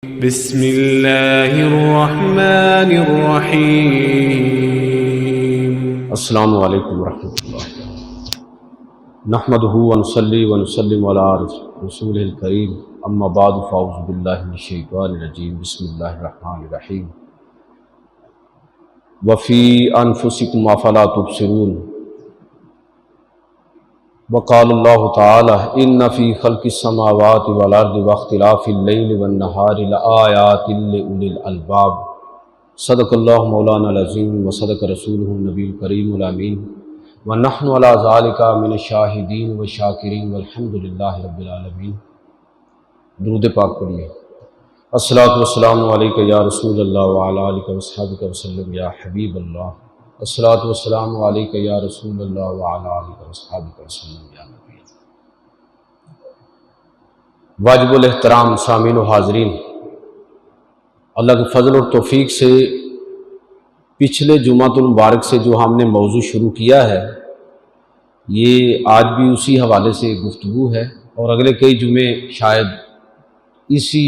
بسم اللہ الرحمن الرحیم۔ السلام علیکم ورحمۃ اللہ۔ نحمدہ ونصلی ونسلم علی رسولہ الکریم، اما بعد فاعوذ باللہ من الشیطان الرجیم، بسم اللہ الرحمن الرحیم۔ وفی انفسکم افلا تبصرون، وقال اللہ تعالی ان فی خلق السماوات والارض واختلاف اللیل والنہار لآیات لأولی الالباب۔ صدق اللہ مولانا العظیم وصدق رسولہ النبی الکریم الامین، ونحن علی ذالک من الشاہدین والشاکرین والحمد للہ رب العالمین۔ درود پاک پڑھیے۔ الصلاۃ والسلام علیک یا رسول اللہ وعلی آلک واصحابک وسلم یا حبیب اللہ۔ الصلاۃ والسلام علیک یا رسول اللہ وعلی آلک واصحابک وسلم یا نبی اللہ۔ واجب الاحترام سامعین و حاضرین، اللہ کے فضل اور توفیق سے پچھلے جمعۃ المبارک سے جو ہم نے موضوع شروع کیا ہے، یہ آج بھی اسی حوالے سے گفتگو ہے، اور اگلے کئی جمعے شاید اسی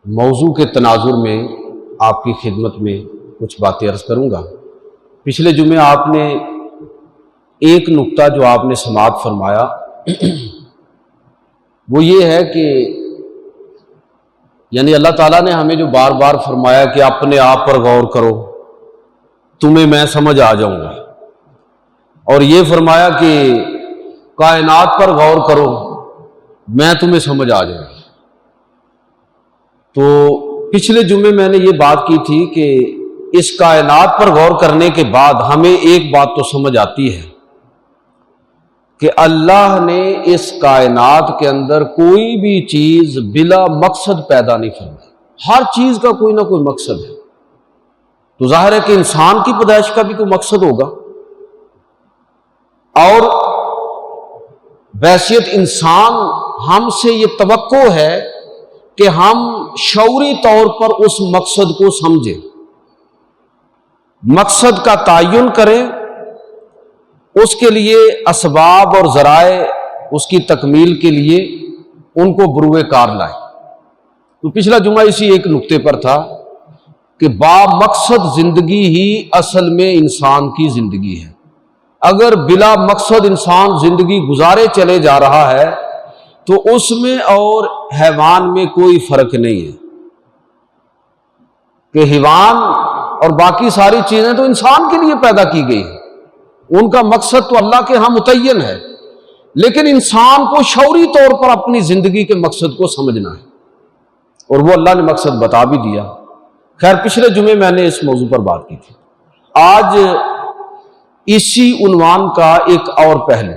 موضوع کے تناظر میں آپ کی خدمت میں کچھ باتیں عرض کروں گا۔ پچھلے جمعے آپ نے ایک نقطہ جو آپ نے سماعت فرمایا وہ یہ ہے کہ یعنی اللہ تعالیٰ نے ہمیں جو بار بار فرمایا کہ اپنے آپ پر غور کرو تمہیں میں سمجھ آ جاؤں گا، اور یہ فرمایا کہ کائنات پر غور کرو میں تمہیں سمجھ آ جاؤں گا۔ تو پچھلے جمعے میں نے یہ بات کی تھی کہ اس کائنات پر غور کرنے کے بعد ہمیں ایک بات تو سمجھ آتی ہے کہ اللہ نے اس کائنات کے اندر کوئی بھی چیز بلا مقصد پیدا نہیں فرمائی، ہر چیز کا کوئی نہ کوئی مقصد ہے۔ تو ظاہر ہے کہ انسان کی پیدائش کا بھی کوئی مقصد ہوگا، اور بحیثیت انسان ہم سے یہ توقع ہے کہ ہم شعوری طور پر اس مقصد کو سمجھیں، مقصد کا تعین کریں، اس کے لیے اسباب اور ذرائع اس کی تکمیل کے لیے ان کو بروئے کار لائیں۔ تو پچھلا جمعہ اسی ایک نقطے پر تھا کہ با مقصد زندگی ہی اصل میں انسان کی زندگی ہے۔ اگر بلا مقصد انسان زندگی گزارے چلے جا رہا ہے تو اس میں اور حیوان میں کوئی فرق نہیں ہے، کہ حیوان اور باقی ساری چیزیں تو انسان کے لیے پیدا کی گئی ہیں، ان کا مقصد تو اللہ کے ہاں متعین ہے، لیکن انسان کو شعوری طور پر اپنی زندگی کے مقصد کو سمجھنا ہے، اور وہ اللہ نے مقصد بتا بھی دیا۔ خیر پچھلے جمعے میں نے اس موضوع پر بات کی تھی۔ آج اسی عنوان کا ایک اور پہلو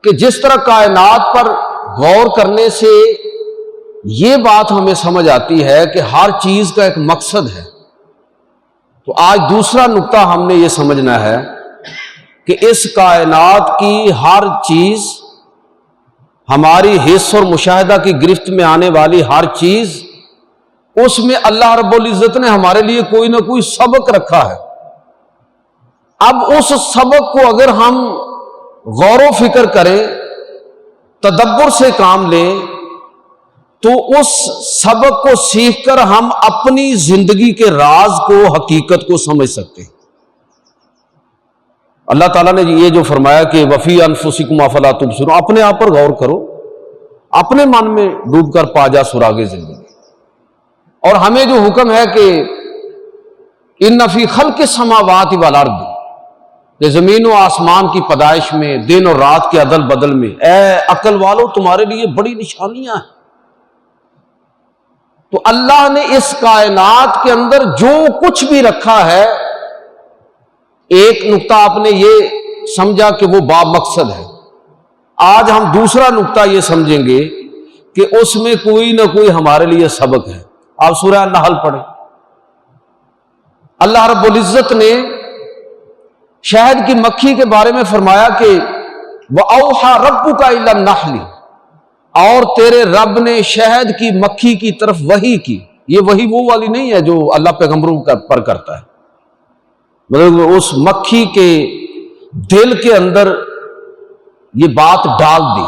کہ جس طرح کائنات پر غور کرنے سے یہ بات ہمیں سمجھ آتی ہے کہ ہر چیز کا ایک مقصد ہے، تو آج دوسرا نقطہ ہم نے یہ سمجھنا ہے کہ اس کائنات کی ہر چیز، ہماری حس اور مشاہدہ کی گرفت میں آنے والی ہر چیز، اس میں اللہ رب العزت نے ہمارے لیے کوئی نہ کوئی سبق رکھا ہے۔ اب اس سبق کو اگر ہم غور و فکر کریں، تدبر سے کام لیں، تو اس سبق کو سیکھ کر ہم اپنی زندگی کے راز کو، حقیقت کو سمجھ سکتے ہیں۔ اللہ تعالیٰ نے یہ جو فرمایا کہ وفی انفسکم افلا تبصرون، اپنے آپ پر غور کرو، اپنے من میں ڈوب کر پا جا سراغ زندگی۔ اور ہمیں جو حکم ہے کہ ان فی خلق السماوات والارض، کہ زمین و آسمان کی پیدائش میں، دن اور رات کے عدل بدل میں، اے عقل والو تمہارے لیے بڑی نشانیاں ہیں۔ تو اللہ نے اس کائنات کے اندر جو کچھ بھی رکھا ہے، ایک نقطہ آپ نے یہ سمجھا کہ وہ با مقصد ہے۔ آج ہم دوسرا نقطہ یہ سمجھیں گے کہ اس میں کوئی نہ کوئی ہمارے لیے سبق ہے۔ آپ سورہ النحل پڑھیں، اللہ رب العزت نے شہد کی مکھی کے بارے میں فرمایا کہ وَأَوْحَى رَبُّكَ إِلَى النَّحْلِ، اور تیرے رب نے شہد کی مکھی کی طرف وحی کی۔ یہ وحی وہ والی نہیں ہے جو اللہ پیغمبروں پر کرتا ہے، مطلب اس مکھی کے دل کے اندر یہ بات ڈال دی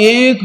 1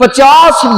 50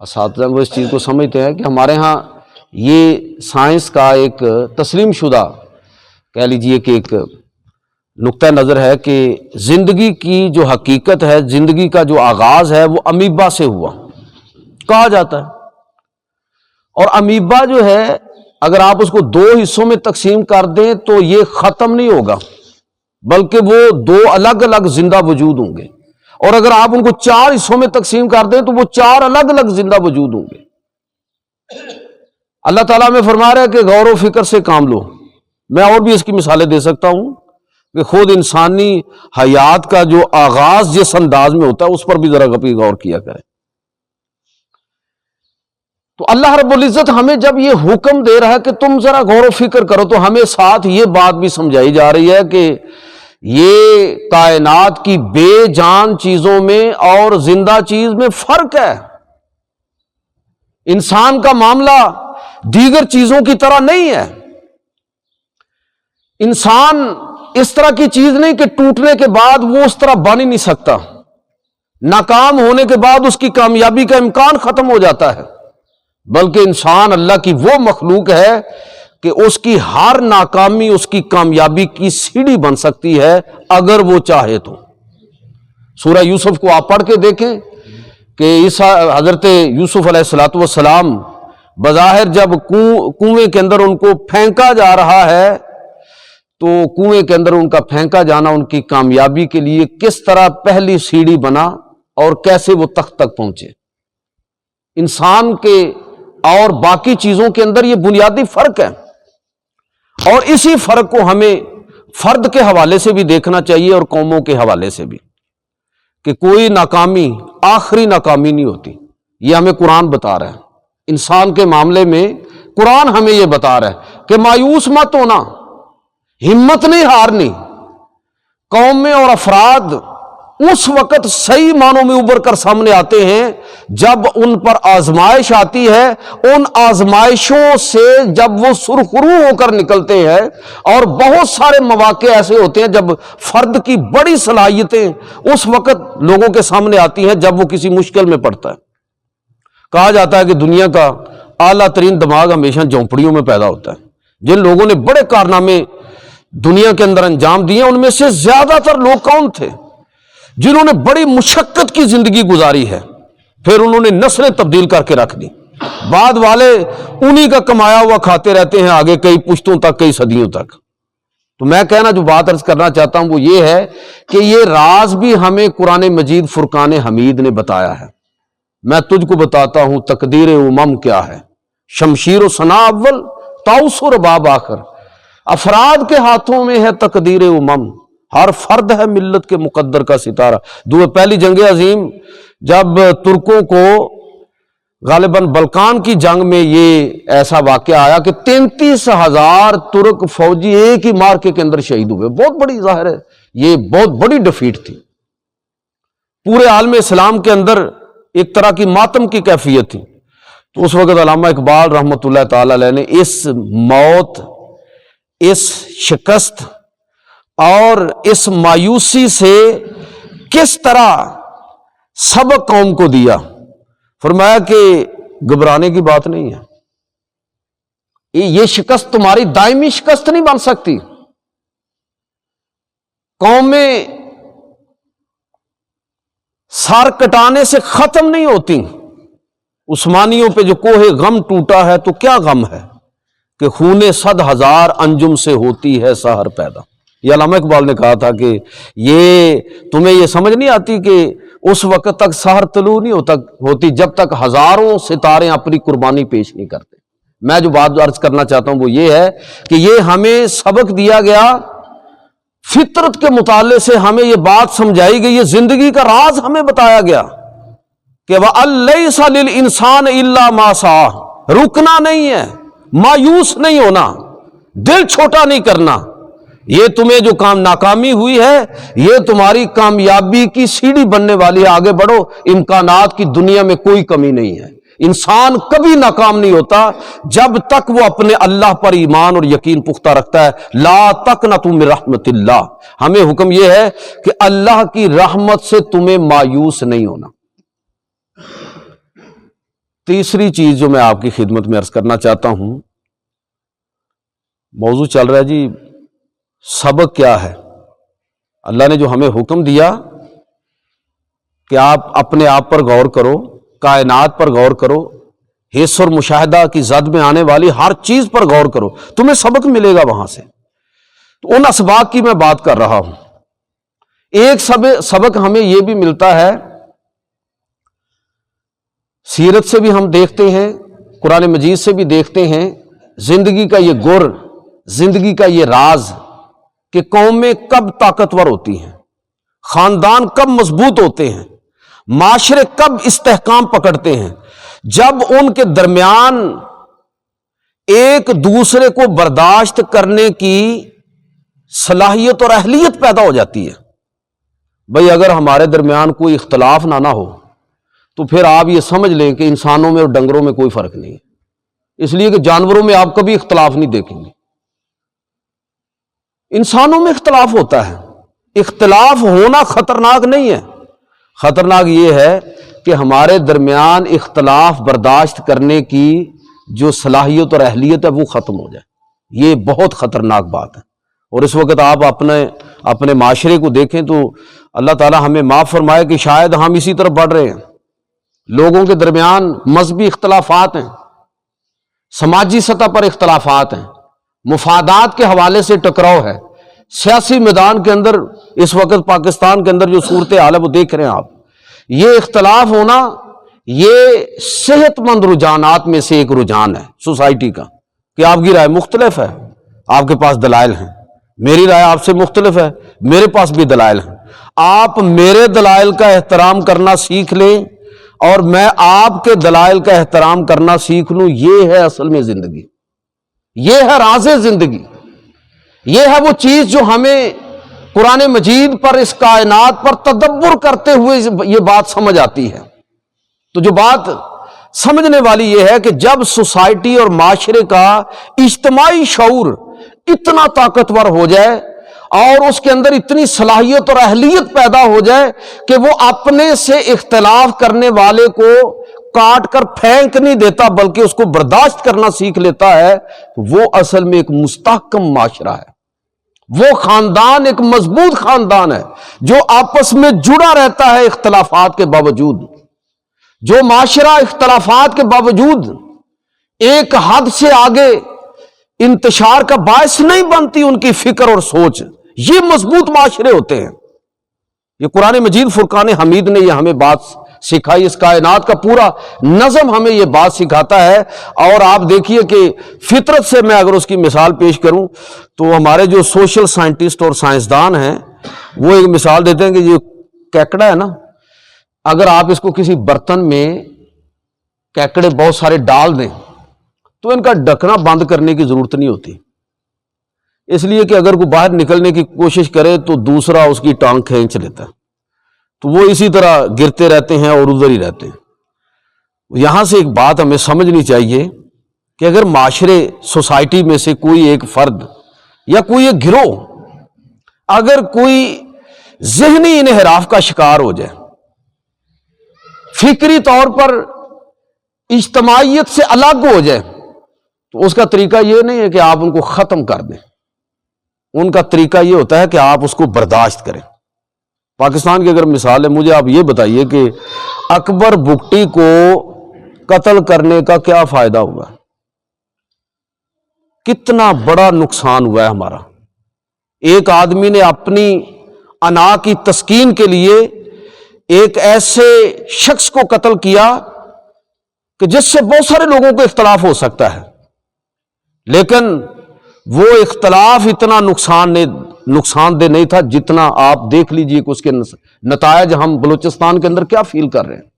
اساتذہ وہ اس چیز کو سمجھتے ہیں کہ ہمارے ہاں یہ سائنس کا ایک تسلیم شدہ کہہ لیجئے کہ ایک نقطہ نظر ہے کہ زندگی کی جو حقیقت ہے، زندگی کا جو آغاز ہے وہ امیبا سے ہوا کہا جاتا ہے، اور امیبا جو ہے اگر آپ اس کو 2 حصوں میں تقسیم کر دیں تو یہ ختم نہیں ہوگا، بلکہ وہ 2 الگ الگ زندہ وجود ہوں گے، اور اگر آپ ان کو 4 حصوں میں تقسیم کر دیں تو وہ 4 الگ الگ زندہ وجود ہوں گے۔ اللہ تعالیٰ میں فرما رہا ہے کہ غور و فکر سے کام لو۔ میں اور بھی اس کی مثالیں دے سکتا ہوں کہ خود انسانی حیات کا جو آغاز جس انداز میں ہوتا ہے اس پر بھی ذرا غور کیا کریں۔ تو اللہ رب العزت ہمیں جب یہ حکم دے رہا ہے کہ تم ذرا غور و فکر کرو، تو ہمیں ساتھ یہ بات بھی سمجھائی جا رہی ہے کہ یہ کائنات کی بے جان چیزوں میں اور زندہ چیز میں فرق ہے۔ انسان کا معاملہ دیگر چیزوں کی طرح نہیں ہے۔ انسان اس طرح کی چیز نہیں کہ ٹوٹنے کے بعد وہ اس طرح بن ہی نہیں سکتا، ناکام ہونے کے بعد اس کی کامیابی کا امکان ختم ہو جاتا ہے، بلکہ انسان اللہ کی وہ مخلوق ہے کہ اس کی ہر ناکامی اس کی کامیابی کی سیڑھی بن سکتی ہے اگر وہ چاہے تو۔ سورہ یوسف کو آپ پڑھ کے دیکھیں کہ حضرت یوسف علیہ السلام بظاہر جب کنویں کے اندر ان کو پھینکا جا رہا ہے تو کنویں کے اندر ان کا پھینکا جانا ان کی کامیابی کے لیے کس طرح پہلی سیڑھی بنا اور کیسے وہ تخت تک پہنچے۔ انسان کے اور باقی چیزوں کے اندر یہ بنیادی فرق ہے، اور اسی فرق کو ہمیں فرد کے حوالے سے بھی دیکھنا چاہیے اور قوموں کے حوالے سے بھی، کہ کوئی ناکامی آخری ناکامی نہیں ہوتی۔ یہ ہمیں قرآن بتا رہا ہے۔ انسان کے معاملے میں قرآن ہمیں یہ بتا رہا ہے کہ مایوس مت ہونا، ہمت نہیں ہارنی۔ قومیں اور افراد اس وقت صحیح معنوں میں ابھر کر سامنے آتے ہیں جب ان پر آزمائش آتی ہے، ان آزمائشوں سے جب وہ سرخرو ہو کر نکلتے ہیں، اور بہت سارے مواقع ایسے ہوتے ہیں جب فرد کی بڑی صلاحیتیں اس وقت لوگوں کے سامنے آتی ہیں جب وہ کسی مشکل میں پڑتا ہے۔ کہا جاتا ہے کہ دنیا کا اعلیٰ ترین دماغ ہمیشہ جھونپڑیوں میں پیدا ہوتا ہے۔ جن لوگوں نے بڑے کارنامے دنیا کے اندر انجام دیے ان میں سے زیادہ تر لوگ کون تھے؟ جنہوں نے بڑی مشقت کی زندگی گزاری ہے، پھر انہوں نے نسلیں تبدیل کر کے رکھ دی، بعد والے انہی کا کمایا ہوا کھاتے رہتے ہیں آگے کئی پشتوں تک، کئی صدیوں تک۔ تو میں کہنا جو بات عرض کرنا چاہتا ہوں وہ یہ ہے کہ یہ راز بھی ہمیں قرآن مجید فرقان حمید نے بتایا ہے۔ میں تجھ کو بتاتا ہوں تقدیر امم کیا ہے، شمشیر و ثنا اول طاؤس و رباب آخر۔ افراد کے ہاتھوں میں ہے تقدیر امم، ہر فرد ہے ملت کے مقدر کا ستارہ۔ پہلی جنگ عظیم جب ترکوں کو غالباً بلکان کی جنگ میں یہ ایسا واقعہ آیا کہ 33,000 ترک فوجی ایک ہی مارکے کے اندر شہید ہوئے، بہت بڑی ظاہر ہے یہ بہت بڑی ڈیفیٹ تھی۔ پورے عالم اسلام کے اندر ایک طرح کی ماتم کی کیفیت تھی۔ تو اس وقت علامہ اقبال رحمۃ اللہ تعالی علیہ نے اس موت، اس شکست اور اس مایوسی سے کس طرح سبق قوم کو دیا، فرمایا کہ گھبرانے کی بات نہیں ہے، یہ شکست تمہاری دائمی شکست نہیں بن سکتی۔ قومیں سر کٹانے سے ختم نہیں ہوتی۔ عثمانیوں پہ جو کوہ غم ٹوٹا ہے تو کیا غم ہے کہ خون 100,000 انجم سے ہوتی ہے سحر پیدا۔ یہ علامہ اقبال نے کہا تھا کہ یہ تمہیں یہ سمجھ نہیں آتی کہ اس وقت تک سحر طلوع نہیں ہوتی جب تک ہزاروں ستارے اپنی قربانی پیش نہیں کرتے۔ میں جو بات عرض کرنا چاہتا ہوں وہ یہ ہے کہ یہ ہمیں سبق دیا گیا، فطرت کے مطالعے سے ہمیں یہ بات سمجھائی گئی، یہ زندگی کا راز ہمیں بتایا گیا کہ وَأَلَّيْسَ لِلْإِنسَانِ إِلَّا مَا سَعَى، رکنا نہیں ہے، مایوس نہیں ہونا، دل چھوٹا نہیں کرنا۔ یہ تمہیں جو ناکامی ہوئی ہے یہ تمہاری کامیابی کی سیڑھی بننے والی ہے، آگے بڑھو، امکانات کی دنیا میں کوئی کمی نہیں ہے۔ انسان کبھی ناکام نہیں ہوتا جب تک وہ اپنے اللہ پر ایمان اور یقین پختہ رکھتا ہے۔ لا تقنطوا من رحمت اللہ، ہمیں حکم یہ ہے کہ اللہ کی رحمت سے تمہیں مایوس نہیں ہونا۔ تیسری چیز جو میں آپ کی خدمت میں عرض کرنا چاہتا ہوں، موضوع چل رہا ہے جی سبق کیا ہے۔ اللہ نے جو ہمیں حکم دیا کہ آپ اپنے آپ پر غور کرو، کائنات پر غور کرو، حس اور مشاہدہ کی زد میں آنے والی ہر چیز پر غور کرو، تمہیں سبق ملے گا وہاں سے۔ تو ان اسباق کی میں بات کر رہا ہوں۔ ایک سبق ہمیں یہ بھی ملتا ہے، سیرت سے بھی ہم دیکھتے ہیں، قرآن مجید سے بھی دیکھتے ہیں، زندگی کا یہ گر، زندگی کا یہ راز کہ قومیں کب طاقتور ہوتی ہیں، خاندان کب مضبوط ہوتے ہیں، معاشرے کب استحکام پکڑتے ہیں، جب ان کے درمیان ایک دوسرے کو برداشت کرنے کی صلاحیت اور اہلیت پیدا ہو جاتی ہے۔ بھئی اگر ہمارے درمیان کوئی اختلاف نہ ہو تو پھر آپ یہ سمجھ لیں کہ انسانوں میں اور ڈنگروں میں کوئی فرق نہیں ہے، اس لیے کہ جانوروں میں آپ کبھی اختلاف نہیں دیکھیں گے، انسانوں میں اختلاف ہوتا ہے۔ اختلاف ہونا خطرناک نہیں ہے، خطرناک یہ ہے کہ ہمارے درمیان اختلاف برداشت کرنے کی جو صلاحیت اور اہلیت ہے وہ ختم ہو جائے، یہ بہت خطرناک بات ہے۔ اور اس وقت آپ اپنے معاشرے کو دیکھیں تو اللہ تعالی ہمیں معاف فرمائے کہ شاید ہم اسی طرف بڑھ رہے ہیں، لوگوں کے درمیان مذہبی اختلافات ہیں، سماجی سطح پر اختلافات ہیں، مفادات کے حوالے سے ٹکراؤ ہے، سیاسی میدان کے اندر اس وقت پاکستان کے اندر جو صورتحال ہے وہ دیکھ رہے ہیں آپ۔ یہ اختلاف ہونا یہ صحت مند رجحانات میں سے ایک رجحان ہے سوسائٹی کا، کہ آپ کی رائے مختلف ہے، آپ کے پاس دلائل ہیں، میری رائے آپ سے مختلف ہے، میرے پاس بھی دلائل ہیں، آپ میرے دلائل کا احترام کرنا سیکھ لیں اور میں آپ کے دلائل کا احترام کرنا سیکھ لوں، یہ ہے اصل میں زندگی، یہ ہے راز زندگی، یہ ہے وہ چیز جو ہمیں قرآن مجید پر، اس کائنات پر تدبر کرتے ہوئے یہ بات سمجھ آتی ہے۔ تو جو بات سمجھنے والی یہ ہے کہ جب سوسائٹی اور معاشرے کا اجتماعی شعور اتنا طاقتور ہو جائے اور اس کے اندر اتنی صلاحیت اور اہلیت پیدا ہو جائے کہ وہ اپنے سے اختلاف کرنے والے کو کاٹ کر پھینک نہیں دیتا بلکہ اس کو برداشت کرنا سیکھ لیتا ہے، وہ اصل میں ایک مستحکم معاشرہ ہے، وہ خاندان ایک مضبوط خاندان ہے جو آپس میں جڑا رہتا ہے اختلافات کے باوجود، جو معاشرہ اختلافات کے باوجود ایک حد سے آگے انتشار کا باعث نہیں بنتی ان کی فکر اور سوچ، یہ مضبوط معاشرے ہوتے ہیں۔ یہ قرآن مجید فرقان حمید نے یہ ہمیں بات سکھائی، اس کائنات کا پورا نظم ہمیں یہ بات سکھاتا ہے۔ اور آپ دیکھیے کہ فطرت سے میں اگر اس کی مثال پیش کروں تو ہمارے جو سوشل سائنٹسٹ اور سائنسدان ہیں وہ ایک مثال دیتے ہیں کہ یہ کیکڑا ہے نا، اگر آپ اس کو کسی برتن میں کیکڑے بہت سارے ڈال دیں تو ان کا ڈھکنا بند کرنے کی ضرورت نہیں ہوتی، اس لیے کہ اگر کوئی باہر نکلنے کی کوشش کرے تو دوسرا اس کی ٹانگ کھینچ لیتا ہے، تو وہ اسی طرح گرتے رہتے ہیں اور ادھر ہی رہتے ہیں۔ یہاں سے ایک بات ہمیں سمجھنی چاہیے کہ اگر معاشرے سوسائٹی میں سے کوئی ایک فرد یا کوئی ایک گروہ اگر کوئی ذہنی انحراف کا شکار ہو جائے، فکری طور پر اجتماعیت سے الگ ہو جائے، تو اس کا طریقہ یہ نہیں ہے کہ آپ ان کو ختم کر دیں، ان کا طریقہ یہ ہوتا ہے کہ آپ اس کو برداشت کریں۔ پاکستان کی اگر مثال ہے، مجھے آپ یہ بتائیے کہ اکبر بگٹی کو قتل کرنے کا کیا فائدہ ہوا، کتنا بڑا نقصان ہوا ہے ہمارا۔ ایک آدمی نے اپنی انا کی تسکین کے لیے ایک ایسے شخص کو قتل کیا کہ جس سے بہت سارے لوگوں کو اختلاف ہو سکتا ہے، لیکن وہ اختلاف اتنا نقصان دہ نہیں تھا جتنا آپ دیکھ لیجئے کہ اس کے نتائج ہم بلوچستان کے اندر کیا فیل کر رہے ہیں۔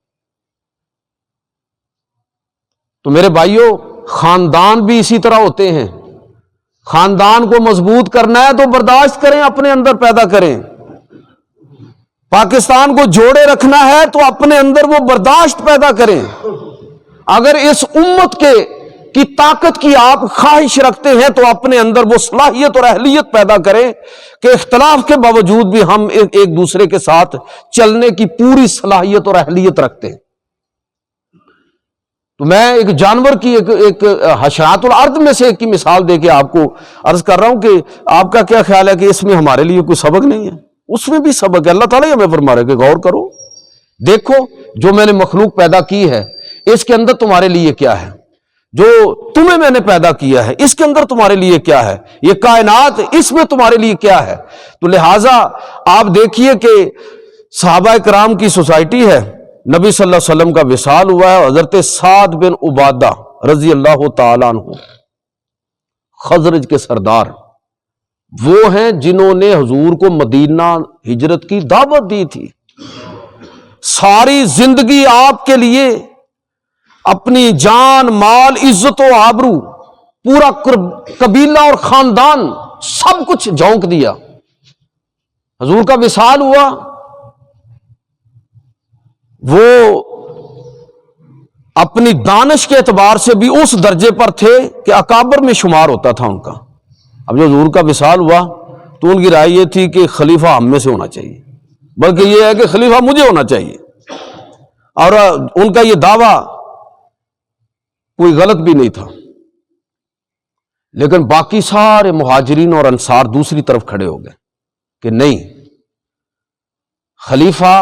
تو میرے بھائیوں، خاندان بھی اسی طرح ہوتے ہیں، خاندان کو مضبوط کرنا ہے تو برداشت کریں، اپنے اندر پیدا کریں۔ پاکستان کو جوڑے رکھنا ہے تو اپنے اندر وہ برداشت پیدا کریں۔ اگر اس امت کی طاقت کی آپ خواہش رکھتے ہیں تو اپنے اندر وہ صلاحیت اور اہلیت پیدا کریں کہ اختلاف کے باوجود بھی ہم ایک دوسرے کے ساتھ چلنے کی پوری صلاحیت اور اہلیت رکھتے ہیں۔ تو میں ایک جانور کی ایک حشرات الارض میں سے ایک کی مثال دے کے آپ کو عرض کر رہا ہوں کہ آپ کا کیا خیال ہے کہ اس میں ہمارے لیے کوئی سبق نہیں ہے؟ اس میں بھی سبق ہے. اللہ تعالیٰ ہمیں فرما رہا ہے کہ غور کرو، دیکھو جو میں نے مخلوق پیدا کی ہے اس کے اندر تمہارے لیے کیا ہے، جو تمہیں میں نے پیدا کیا ہے اس کے اندر تمہارے لیے کیا ہے، یہ کائنات اس میں تمہارے لیے کیا ہے. تو لہٰذا آپ دیکھیے کہ صحابہ کرام کی سوسائٹی ہے، نبی صلی اللہ علیہ وسلم کا وصال ہوا ہے، حضرت سعد بن عبادہ رضی اللہ تعالیٰ عنہ خزرج کے سردار، وہ ہیں جنہوں نے حضور کو مدینہ ہجرت کی دعوت دی تھی. ساری زندگی آپ کے لیے اپنی جان مال عزت و آبرو پورا قبیلہ اور خاندان سب کچھ جھونک دیا. حضور کا وصال ہوا، وہ اپنی دانش کے اعتبار سے بھی اس درجے پر تھے کہ اکابر میں شمار ہوتا تھا ان کا. اب جو حضور کا وصال ہوا تو ان کی رائے یہ تھی کہ خلیفہ ہم میں سے ہونا چاہیے، بلکہ یہ ہے کہ خلیفہ مجھے ہونا چاہیے. اور ان کا یہ دعویٰ کوئی غلط بھی نہیں تھا. لیکن باقی سارے مہاجرین اور انصار دوسری طرف کھڑے ہو گئے کہ نہیں، خلیفہ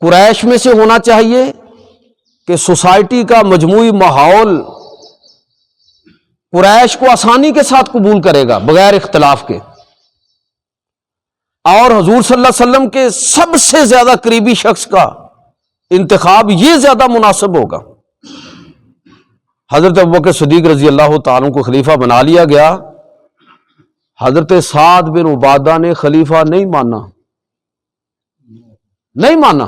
قریش میں سے ہونا چاہیے کہ سوسائٹی کا مجموعی ماحول قریش کو آسانی کے ساتھ قبول کرے گا بغیر اختلاف کے، اور حضور صلی اللہ علیہ وسلم کے سب سے زیادہ قریبی شخص کا انتخاب یہ زیادہ مناسب ہوگا. حضرت ابوبکر صدیق رضی اللہ تعالیٰ کو خلیفہ بنا لیا گیا. حضرت سعد بن عبادہ نے خلیفہ نہیں مانا.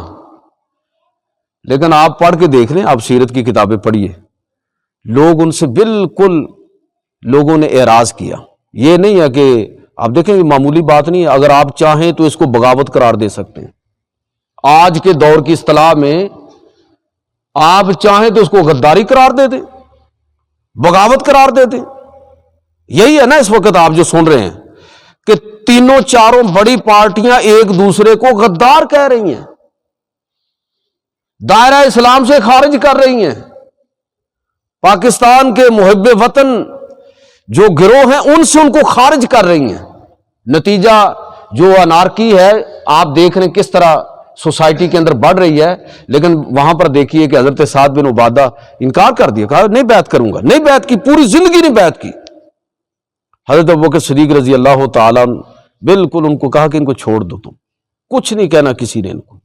لیکن آپ پڑھ کے دیکھ لیں، آپ سیرت کی کتابیں پڑھیے، لوگ ان سے بالکل لوگوں نے اعراض کیا. یہ نہیں ہے کہ آپ دیکھیں یہ معمولی بات نہیں ہے، اگر آپ چاہیں تو اس کو بغاوت قرار دے سکتے ہیں. آج کے دور کی اصطلاح میں آپ چاہیں تو اس کو غداری قرار دے دیں، بغاوت قرار دے دیں. یہی ہے نا اس وقت آپ جو سن رہے ہیں کہ تینوں چاروں بڑی پارٹیاں ایک دوسرے کو غدار کہہ رہی ہیں، دائرہ اسلام سے خارج کر رہی ہیں. پاکستان کے محب وطن جو گروہ ہیں ان سے ان کو خارج کر رہی ہیں. نتیجہ جو انارکی ہے آپ دیکھ رہے ہیں کس طرح سوسائٹی کے اندر بڑھ رہی ہے. لیکن وہاں پر دیکھیے کہ حضرت سعد بن عبادہ انکار کر دیا، کہا نہیں بیعت کروں گا، نہیں بیعت کی، پوری زندگی نہیں بیعت کی. حضرت ابوبکر صدیق رضی اللہ تعالیٰ بالکل ان کو کہا کہ ان کو چھوڑ دو، تم کچھ نہیں کہنا کسی نے. ان کو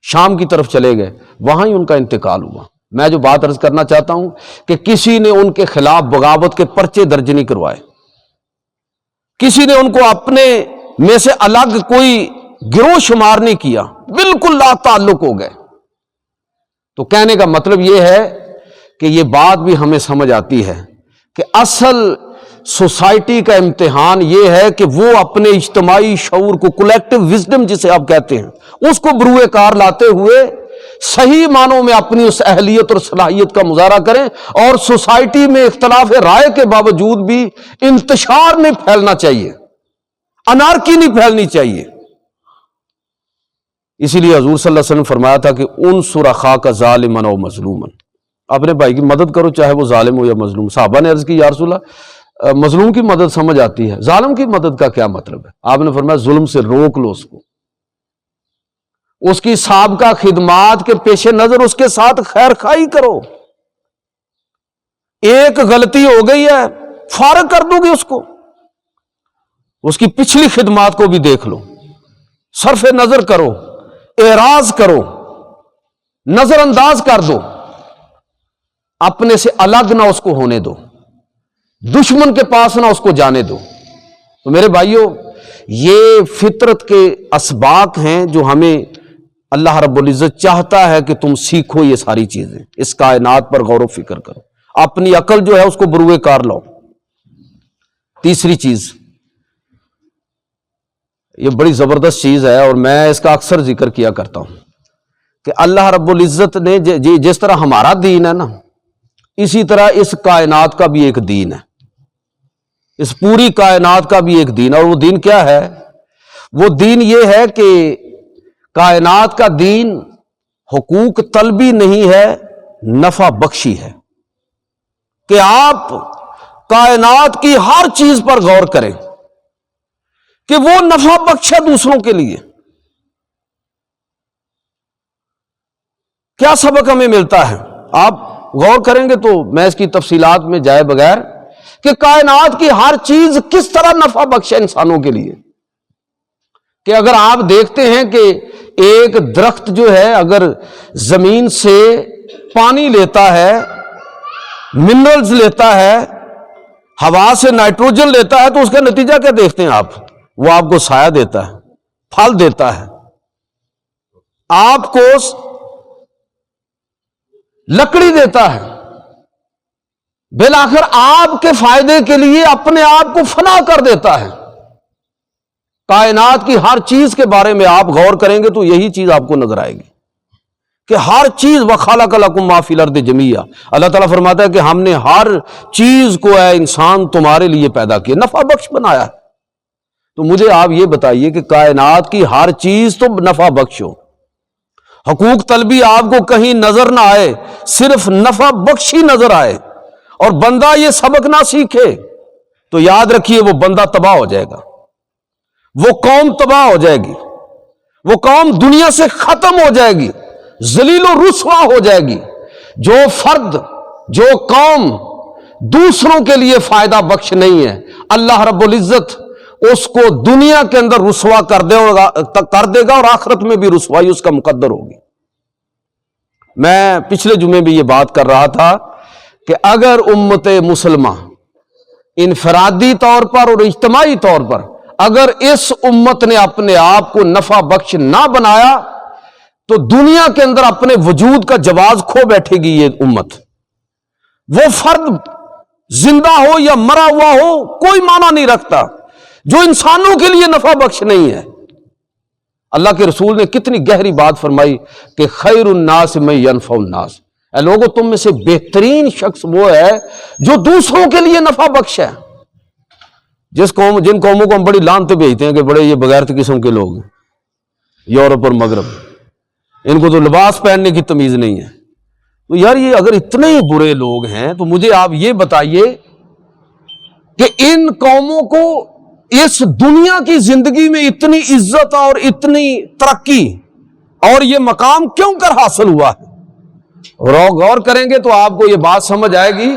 شام کی طرف چلے گئے، وہاں ہی ان کا انتقال ہوا. میں جو بات عرض کرنا چاہتا ہوں کہ کسی نے ان کے خلاف بغاوت کے پرچے درج نہیں کروائے، کسی نے ان کو اپنے میں سے الگ کوئی گروہ شمار نہیں کیا، بالکل لا تعلق ہو گئے. تو کہنے کا مطلب یہ ہے کہ یہ بات بھی ہمیں سمجھ آتی ہے کہ اصل سوسائٹی کا امتحان یہ ہے کہ وہ اپنے اجتماعی شعور کو، کلیکٹو وزڈم جسے آپ کہتے ہیں، اس کو بروئے کار لاتے ہوئے صحیح معنوں میں اپنی اس اہلیت اور صلاحیت کا مظاہرہ کریں، اور سوسائٹی میں اختلاف رائے کے باوجود بھی انتشار نہیں پھیلنا چاہیے، انارکی نہیں پھیلنی چاہیے. اسی لیے حضور صلی اللہ علیہ وسلم فرمایا تھا کہ انصر اخاک ظالما او مظلوما، اپنے بھائی کی مدد کرو چاہے وہ ظالم ہو یا مظلوم. صحابہ نے عرض کی یا رسول اللہ مظلوم کی مدد سمجھ آتی ہے، ظالم کی مدد کا کیا مطلب ہے؟ آپ نے فرمایا ظلم سے روک لو اس کو، اس کی سابقہ خدمات کے پیش نظر اس کے ساتھ خیر خواہی کرو. ایک غلطی ہو گئی ہے فارغ کر دو گے اس کو، اس کی پچھلی خدمات کو بھی دیکھ لو، صرف نظر کرو، اعراض کرو، نظر انداز کر دو، اپنے سے الگ نہ اس کو ہونے دو، دشمن کے پاس نہ اس کو جانے دو. تو میرے بھائیوں، یہ فطرت کے اسباق ہیں جو ہمیں اللہ رب العزت چاہتا ہے کہ تم سیکھو یہ ساری چیزیں، اس کائنات پر غور و فکر کرو، اپنی عقل جو ہے اس کو بروئے کار لاؤ. تیسری چیز، یہ بڑی زبردست چیز ہے اور میں اس کا اکثر ذکر کیا کرتا ہوں کہ اللہ رب العزت نے جس طرح ہمارا دین ہے نا، اسی طرح اس کائنات کا بھی ایک دین ہے، اس پوری کائنات کا بھی ایک دین. اور وہ دین کیا ہے؟ وہ دین یہ ہے کہ کائنات کا دین حقوق طلبی نہیں ہے، نفع بخشی ہے کہ آپ کائنات کی ہر چیز پر غور کریں کہ وہ نفع بخش ہے دوسروں کے لیے. کیا سبق ہمیں ملتا ہے؟ آپ غور کریں گے تو میں اس کی تفصیلات میں جائے بغیر کہ کائنات کی ہر چیز کس طرح نفع بخش ہے انسانوں کے لیے. کہ اگر آپ دیکھتے ہیں کہ ایک درخت جو ہے اگر زمین سے پانی لیتا ہے، منرلز لیتا ہے، ہوا سے نائٹروجن لیتا ہے، تو اس کا نتیجہ کیا دیکھتے ہیں آپ؟ وہ آپ کو سایہ دیتا ہے، پھل دیتا ہے، آپ کو لکڑی دیتا ہے، بالآخر آپ کے فائدے کے لیے اپنے آپ کو فنا کر دیتا ہے. کائنات کی ہر چیز کے بارے میں آپ غور کریں گے تو یہی چیز آپ کو نظر آئے گی کہ ہر چیز وَخَلَقَ لَكُم مَّا فِي الْأَرْضِ جَمِيعًا. اللہ تعالیٰ فرماتا ہے کہ ہم نے ہر چیز کو اے انسان تمہارے لیے پیدا کیا، نفع بخش بنایا ہے. تو مجھے آپ یہ بتائیے کہ کائنات کی ہر چیز تو نفع بخش ہو، حقوق طلبی آپ کو کہیں نظر نہ آئے، صرف نفع بخشی نظر آئے، اور بندہ یہ سبق نہ سیکھے تو یاد رکھیے وہ بندہ تباہ ہو جائے گا، وہ قوم تباہ ہو جائے گی، وہ قوم دنیا سے ختم ہو جائے گی، ذلیل و رسوا ہو جائے گی. جو فرد، جو قوم دوسروں کے لیے فائدہ بخش نہیں ہے، اللہ رب العزت اس کو دنیا کے اندر رسوا کر دے گا اور آخرت میں بھی رسوائی اس کا مقدر ہوگی. میں پچھلے جمعے بھی یہ بات کر رہا تھا کہ اگر امت مسلمہ انفرادی طور پر اور اجتماعی طور پر اگر اس امت نے اپنے آپ کو نفع بخش نہ بنایا تو دنیا کے اندر اپنے وجود کا جواز کھو بیٹھے گی یہ امت. وہ فرد زندہ ہو یا مرا ہوا ہو کوئی معنی نہیں رکھتا جو انسانوں کے لیے نفع بخش نہیں ہے. اللہ کے رسول نے کتنی گہری بات فرمائی کہ خیر الناس من ینفع الناس. اے لوگوں، تم میں سے بہترین شخص وہ ہے جو دوسروں کے لیے نفع بخش ہے. جن قوموں کو ہم بڑی لعنتیں بھیجتے ہیں کہ بڑے یہ بغیرت قسم کے لوگ ہیں، یورپ اور مغرب، ان کو تو لباس پہننے کی تمیز نہیں ہے. تو یار یہ اگر اتنے ہی برے لوگ ہیں تو مجھے آپ یہ بتائیے کہ ان قوموں کو اس دنیا کی زندگی میں اتنی عزت اور اتنی ترقی اور یہ مقام کیوں کر حاصل ہوا ہے؟ غور کریں گے تو آپ کو یہ بات سمجھ آئے گی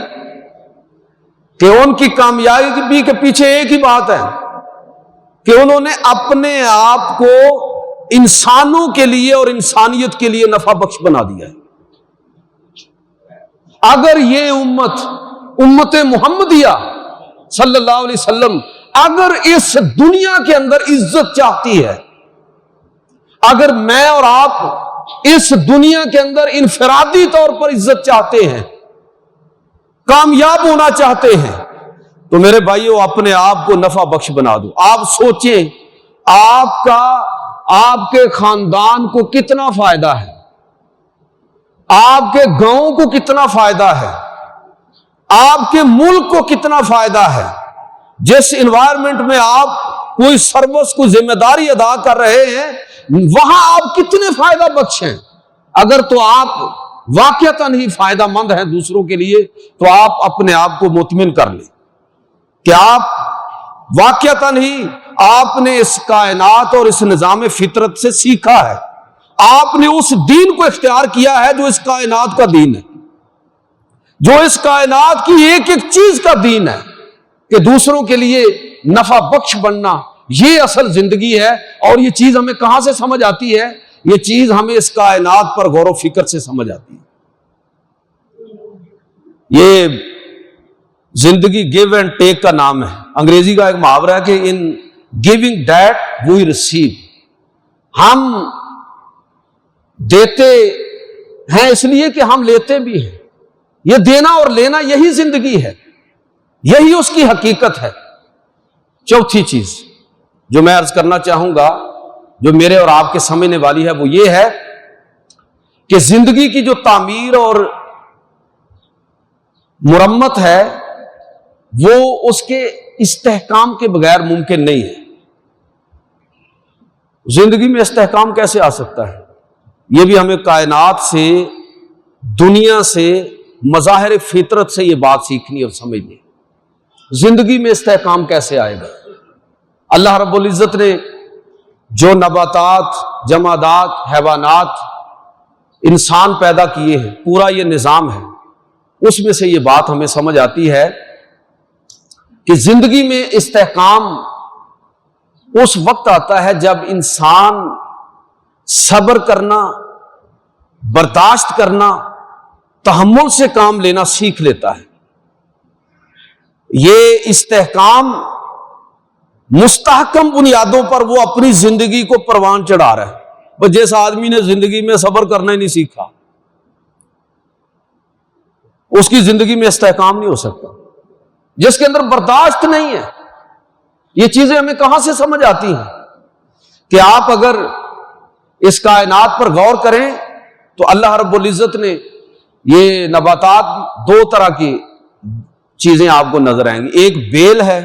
کہ ان کی کامیابی کے پیچھے ایک ہی بات ہے کہ انہوں نے اپنے آپ کو انسانوں کے لیے اور انسانیت کے لیے نفع بخش بنا دیا ہے. اگر یہ امت محمدیہ صلی اللہ علیہ وسلم اگر اس دنیا کے اندر عزت چاہتی ہے، اگر میں اور آپ اس دنیا کے اندر انفرادی طور پر عزت چاہتے ہیں، کامیاب ہونا چاہتے ہیں، تو میرے بھائیو اپنے آپ کو نفع بخش بنا دو. آپ سوچیں آپ کے خاندان کو کتنا فائدہ ہے، آپ کے گاؤں کو کتنا فائدہ ہے، آپ کے ملک کو کتنا فائدہ ہے. جس انوائرمنٹ میں آپ کوئی سروس کو ذمہ داری ادا کر رہے ہیں وہاں آپ کتنے فائدہ بخش ہیں. اگر تو آپ واقعتاً ہی فائدہ مند ہیں دوسروں کے لیے تو آپ اپنے آپ کو مطمئن کر لیں کہ آپ واقعتاً ہی آپ نے اس کائنات اور اس نظام فطرت سے سیکھا ہے، آپ نے اس دین کو اختیار کیا ہے جو اس کائنات کا دین ہے، جو اس کائنات کی ایک ایک چیز کا دین ہے کہ دوسروں کے لیے نفع بخش بننا یہ اصل زندگی ہے. اور یہ چیز ہمیں کہاں سے سمجھ آتی ہے؟ یہ چیز ہمیں اس کائنات پر غور و فکر سے سمجھ آتی ہے. یہ زندگی گیو اینڈ ٹیک کا نام ہے. انگریزی کا ایک محاورہ ہے کہ in giving that we receive. ہم دیتے ہیں اس لیے کہ ہم لیتے بھی ہیں. یہ دینا اور لینا یہی زندگی ہے، یہی اس کی حقیقت ہے. چوتھی چیز جو میں عرض کرنا چاہوں گا جو میرے اور آپ کے سمجھنے والی ہے وہ یہ ہے کہ زندگی کی جو تعمیر اور مرمت ہے وہ اس کے استحکام کے بغیر ممکن نہیں ہے. زندگی میں استحکام کیسے آ سکتا ہے؟ یہ بھی ہمیں کائنات سے دنیا سے مظاہر فطرت سے یہ بات سیکھنی اور سمجھنی، زندگی میں استحکام کیسے آئے گا۔ اللہ رب العزت نے جو نباتات، جمادات، حیوانات، انسان پیدا کیے ہیں، پورا یہ نظام ہے، اس میں سے یہ بات ہمیں سمجھ آتی ہے کہ زندگی میں استحکام اس وقت آتا ہے جب انسان صبر کرنا، برداشت کرنا، تحمل سے کام لینا سیکھ لیتا ہے۔ یہ استحکام مستحکم بنیادوں پر وہ اپنی زندگی کو پروان چڑھا رہا ہے۔ بس جس آدمی نے زندگی میں صبر کرنا ہی نہیں سیکھا، اس کی زندگی میں استحکام نہیں ہو سکتا۔ جس کے اندر برداشت نہیں ہے، یہ چیزیں ہمیں کہاں سے سمجھ آتی ہیں کہ آپ اگر اس کائنات پر غور کریں تو اللہ رب العزت نے یہ نباتات، دو طرح کی چیزیں آپ کو نظر آئیں گی۔ ایک بیل ہے،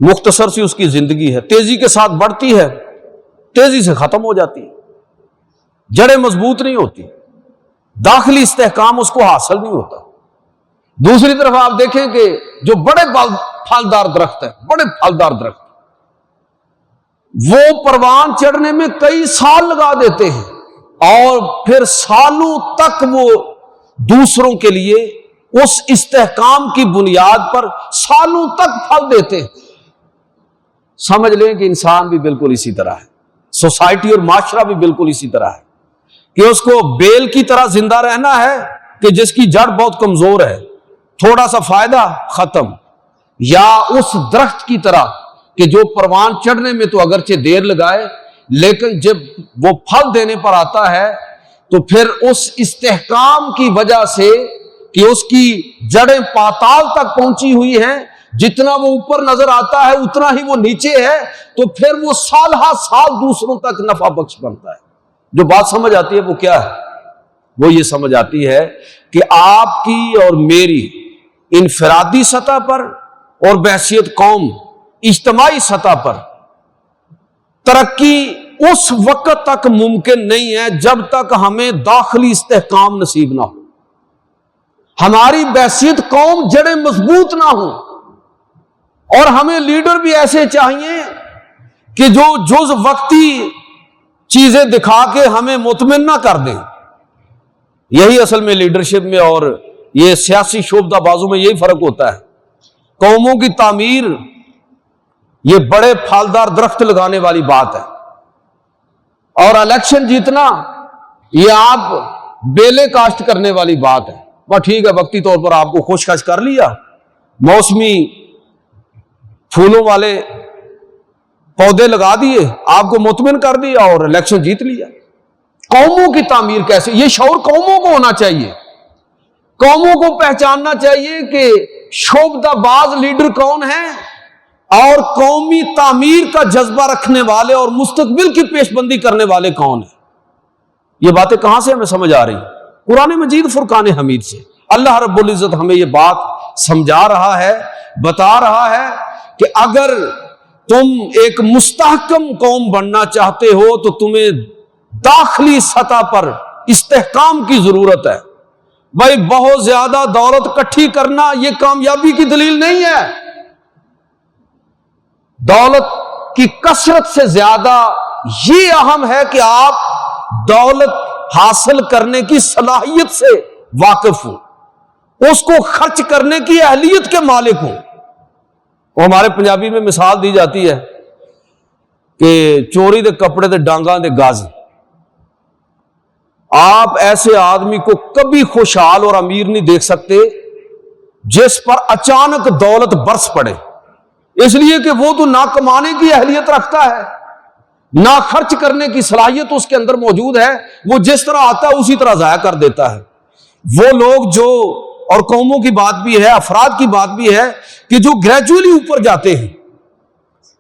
مختصر سی اس کی زندگی ہے، تیزی کے ساتھ بڑھتی ہے، تیزی سے ختم ہو جاتی ہے، جڑیں مضبوط نہیں ہوتی، داخلی استحکام اس کو حاصل نہیں ہوتا۔ دوسری طرف آپ دیکھیں کہ جو بڑے پھلدار درخت ہیں، بڑے پھلدار درخت، وہ پروان چڑھنے میں کئی سال لگا دیتے ہیں اور پھر سالوں تک وہ دوسروں کے لیے اس استحکام کی بنیاد پر سالوں تک پھل دیتے ہیں۔ سمجھ لیں کہ انسان بھی بالکل اسی طرح ہے، سوسائٹی اور معاشرہ بھی بالکل اسی طرح ہے کہ اس کو بیل کی طرح زندہ رہنا ہے کہ جس کی جڑ بہت کمزور ہے، تھوڑا سا فائدہ ختم، یا اس درخت کی طرح کہ جو پروان چڑھنے میں تو اگرچہ دیر لگائے لیکن جب وہ پھل دینے پر آتا ہے تو پھر اس استحکام کی وجہ سے کہ اس کی جڑیں پاتال تک پہنچی ہوئی ہیں، جتنا وہ اوپر نظر آتا ہے اتنا ہی وہ نیچے ہے، تو پھر وہ سال ہا سال دوسروں تک نفع بخش بنتا ہے۔ جو بات سمجھ آتی ہے وہ کیا ہے؟ وہ یہ سمجھ آتی ہے کہ آپ کی اور میری انفرادی سطح پر اور بحیثیت قوم اجتماعی سطح پر ترقی اس وقت تک ممکن نہیں ہے جب تک ہمیں داخلی استحکام نصیب نہ ہو، ہماری بحیثیت قوم جڑیں مضبوط نہ ہوں، اور ہمیں لیڈر بھی ایسے چاہیے کہ جو جز وقتی چیزیں دکھا کے ہمیں مطمئن نہ کر دیں۔ یہی اصل میں لیڈرشپ میں اور یہ سیاسی شعبہ بازوں میں یہی فرق ہوتا ہے۔ قوموں کی تعمیر یہ بڑے پھلدار درخت لگانے والی بات ہے، اور الیکشن جیتنا یہ آپ بیلیں کاشت کرنے والی بات ہے۔ بس ٹھیک ہے، وقتی طور پر آپ کو خوش خش کر لیا، موسمی پھولوں والے پودے لگا دیے، آپ کو مطمئن کر دیا اور الیکشن جیت لیا۔ قوموں کی تعمیر کیسے؟ یہ شعور قوموں کو ہونا چاہیے، قوموں کو پہچاننا چاہیے کہ شعبدہ باز لیڈر کون ہیں اور قومی تعمیر کا جذبہ رکھنے والے اور مستقبل کی پیش بندی کرنے والے کون ہیں۔ یہ باتیں کہاں سے ہمیں سمجھ آ رہی ہیں؟ قرآن مجید فرقان حمید سے۔ اللہ رب العزت ہمیں یہ بات سمجھا رہا ہے، بتا رہا ہے کہ اگر تم ایک مستحکم قوم بننا چاہتے ہو تو تمہیں داخلی سطح پر استحکام کی ضرورت ہے۔ بھائی بہت زیادہ دولت اکٹھی کرنا یہ کامیابی کی دلیل نہیں ہے۔ دولت کی کثرت سے زیادہ یہ اہم ہے کہ آپ دولت حاصل کرنے کی صلاحیت سے واقف ہو، اس کو خرچ کرنے کی اہلیت کے مالک ہو۔ وہ ہمارے پنجابی میں مثال دی جاتی ہے کہ چوری دے کپڑے دے ڈانگاں دے غازی۔ آپ ایسے آدمی کو کبھی خوشحال اور امیر نہیں دیکھ سکتے جس پر اچانک دولت برس پڑے، اس لیے کہ وہ تو نہ کمانے کی اہلیت رکھتا ہے، نہ خرچ کرنے کی صلاحیت اس کے اندر موجود ہے، وہ جس طرح آتا ہے اسی طرح ضائع کر دیتا ہے۔ وہ لوگ جو، اور قوموں کی بات بھی ہے، افراد کی بات بھی ہے کہ جو گریجولی اوپر جاتے ہیں،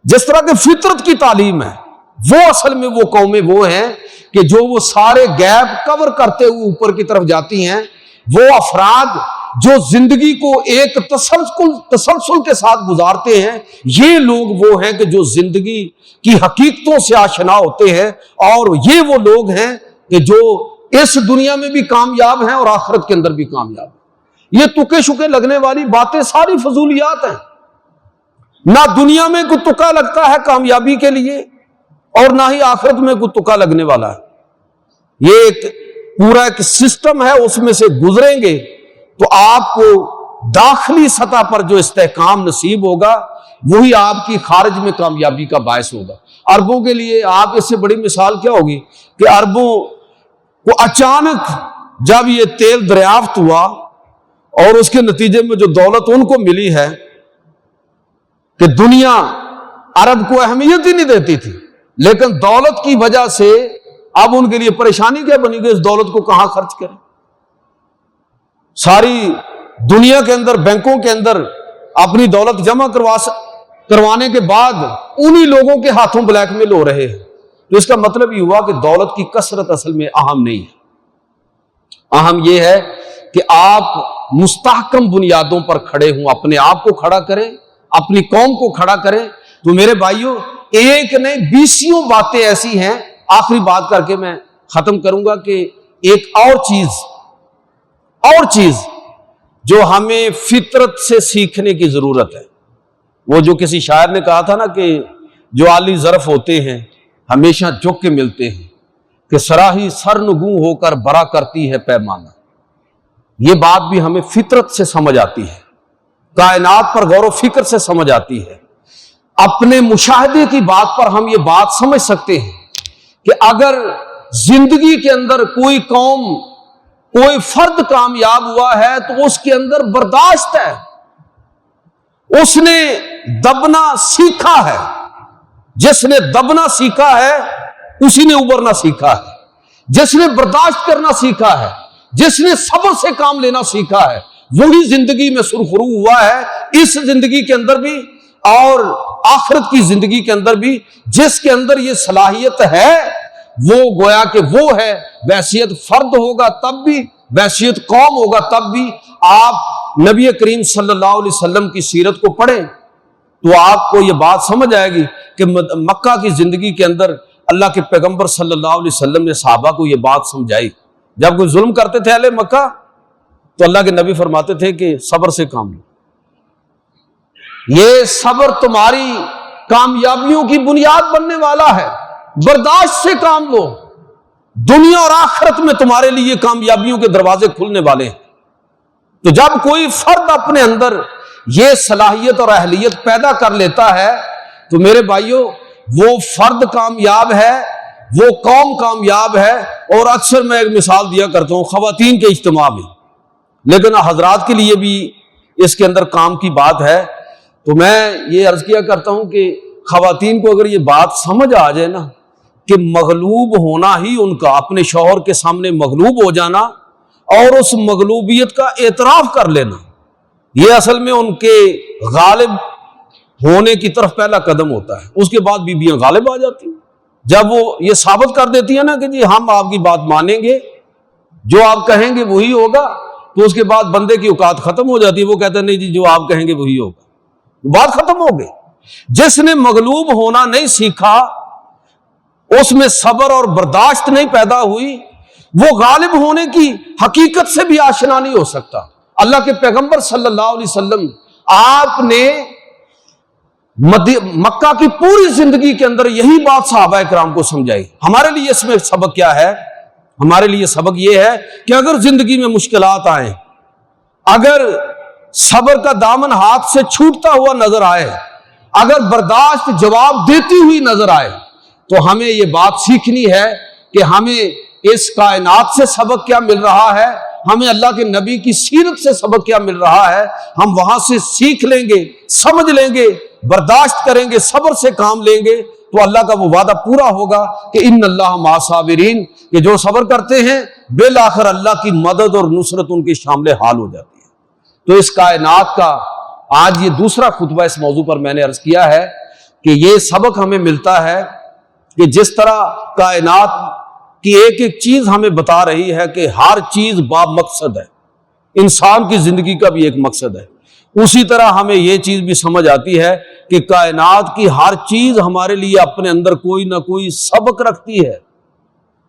جس طرح کہ فطرت کی تعلیم ہے، وہ اصل میں وہ قومیں وہ ہیں کہ جو وہ سارے گیپ کور کرتے ہوئے اوپر کی طرف جاتی ہیں۔ وہ افراد جو زندگی کو ایک تسلسل کے ساتھ گزارتے ہیں، یہ لوگ وہ ہیں کہ جو زندگی کی حقیقتوں سے آشنا ہوتے ہیں، اور یہ وہ لوگ ہیں کہ جو اس دنیا میں بھی کامیاب ہیں اور آخرت کے اندر بھی کامیاب ہیں۔ یہ تکے شکے لگنے والی باتیں ساری فضولیات ہیں۔ نہ دنیا میں کوئی تکا لگتا ہے کامیابی کے لیے اور نہ ہی آخرت میں کوئی تکا لگنے والا ہے۔ یہ ایک پورا ایک سسٹم ہے، اس میں سے گزریں گے تو آپ کو داخلی سطح پر جو استحکام نصیب ہوگا وہی آپ کی خارج میں کامیابی کا باعث ہوگا۔ عربوں کے لیے آپ اس سے بڑی مثال کیا ہوگی کہ عربوں کو اچانک جب یہ تیل دریافت ہوا اور اس کے نتیجے میں جو دولت ان کو ملی ہے کہ دنیا عرب کو اہمیت ہی نہیں دیتی تھی، لیکن دولت کی وجہ سے اب ان کے لیے پریشانی کیا بنی کہ اس دولت کو کہاں خرچ کریں۔ ساری دنیا کے اندر بینکوں کے اندر اپنی دولت جمع کروانے کے بعد انہی لوگوں کے ہاتھوں بلیک میل ہو رہے ہیں۔ تو اس کا مطلب یہ ہوا کہ دولت کی کثرت اصل میں اہم نہیں ہے، اہم یہ ہے کہ آپ مستحکم بنیادوں پر کھڑے ہوں، اپنے آپ کو کھڑا کریں، اپنی قوم کو کھڑا کریں۔ تو میرے بھائیوں، ایک نہیں 20 باتیں ایسی ہیں، آخری بات کر کے میں ختم کروں گا کہ ایک اور چیز جو ہمیں فطرت سے سیکھنے کی ضرورت ہے، وہ جو کسی شاعر نے کہا تھا نا کہ جو عالی ظرف ہوتے ہیں ہمیشہ جھک کے ملتے ہیں، کہ سراہی سرنگوں ہو کر برا کرتی ہے پیمانہ۔ یہ بات بھی ہمیں فطرت سے سمجھ آتی ہے، کائنات پر غور و فکر سے سمجھ آتی ہے۔ اپنے مشاہدے کی بات پر ہم یہ بات سمجھ سکتے ہیں کہ اگر زندگی کے اندر کوئی قوم، کوئی فرد کامیاب ہوا ہے تو اس کے اندر برداشت ہے، اس نے دبنا سیکھا ہے۔ جس نے دبنا سیکھا ہے اسی نے ابھرنا سیکھا ہے، جس نے برداشت کرنا سیکھا ہے، جس نے صبر سے کام لینا سیکھا ہے، وہی زندگی میں سرخرو ہوا ہے، اس زندگی کے اندر بھی اور آخرت کی زندگی کے اندر بھی۔ جس کے اندر یہ صلاحیت ہے وہ گویا کہ وہ ہے، بحیثیت فرد ہوگا تب بھی، بحیثیت قوم ہوگا تب بھی۔ آپ نبی کریم صلی اللہ علیہ وسلم کی سیرت کو پڑھیں تو آپ کو یہ بات سمجھ آئے گی کہ مکہ کی زندگی کے اندر اللہ کے پیغمبر صلی اللہ علیہ وسلم نے صحابہ کو یہ بات سمجھائی۔ جب کوئی ظلم کرتے تھے اہل مکہ تو اللہ کے نبی فرماتے تھے کہ صبر سے کام لو، یہ صبر تمہاری کامیابیوں کی بنیاد بننے والا ہے، برداشت سے کام لو، دنیا اور آخرت میں تمہارے لیے کامیابیوں کے دروازے کھلنے والے ہیں۔ تو جب کوئی فرد اپنے اندر یہ صلاحیت اور اہلیت پیدا کر لیتا ہے تو میرے بھائیوں وہ فرد کامیاب ہے، وہ قوم کامیاب ہے۔ اور اکثر میں ایک مثال دیا کرتا ہوں خواتین کے اجتماع میں، لیکن حضرات کے لیے بھی اس کے اندر کام کی بات ہے، تو میں یہ عرض کیا کرتا ہوں کہ خواتین کو اگر یہ بات سمجھ آ جائے نا کہ مغلوب ہونا ہی ان کا، اپنے شوہر کے سامنے مغلوب ہو جانا اور اس مغلوبیت کا اعتراف کر لینا، یہ اصل میں ان کے غالب ہونے کی طرف پہلا قدم ہوتا ہے۔ اس کے بعد بیویاں غالب آ جاتی ہیں، جب وہ یہ ثابت کر دیتی ہیں نا کہ جی ہم آپ کی بات مانیں گے، جو آپ کہیں گے وہی ہوگا، تو اس کے بعد بندے کی اوقات ختم ہو جاتی ہے، وہ کہتا ہے نہیں جی جو آپ کہیں گے وہی ہوگا، بات ختم ہو گئی۔ جس نے مغلوب ہونا نہیں سیکھا، اس میں صبر اور برداشت نہیں پیدا ہوئی، وہ غالب ہونے کی حقیقت سے بھی آشنا نہیں ہو سکتا۔ اللہ کے پیغمبر صلی اللہ علیہ وسلم آپ نے مکہ کی پوری زندگی کے اندر یہی بات صحابہ کرام کو سمجھائی۔ ہمارے لیے اس میں سبق کیا ہے؟ ہمارے لیے سبق یہ ہے کہ اگر زندگی میں مشکلات آئیں، اگر صبر کا دامن ہاتھ سے چھوٹتا ہوا نظر آئے، اگر برداشت جواب دیتی ہوئی نظر آئے، تو ہمیں یہ بات سیکھنی ہے کہ ہمیں اس کائنات سے سبق کیا مل رہا ہے، ہمیں اللہ کے نبی کی سیرت سے سبق کیا مل رہا ہے۔ ہم وہاں سے سیکھ لیں گے، سمجھ لیں گے، برداشت کریں گے، صبر سے کام لیں گے، تو اللہ کا وہ وعدہ پورا ہوگا کہ ان اللہ مع الصابرین، کہ جو صبر کرتے ہیں بالآخر اللہ کی مدد اور نصرت ان کے شامل حال ہو جاتی ہے۔ تو اس کائنات کا آج یہ دوسرا خطبہ اس موضوع پر میں نے عرض کیا ہے کہ یہ سبق ہمیں ملتا ہے کہ جس طرح کائنات کی ایک ایک چیز ہمیں بتا رہی ہے کہ ہر چیز باب مقصد ہے، انسان کی زندگی کا بھی ایک مقصد ہے، اسی طرح ہمیں یہ چیز بھی سمجھ آتی ہے کہ کائنات کی ہر چیز ہمارے لیے اپنے اندر کوئی نہ کوئی سبق رکھتی ہے۔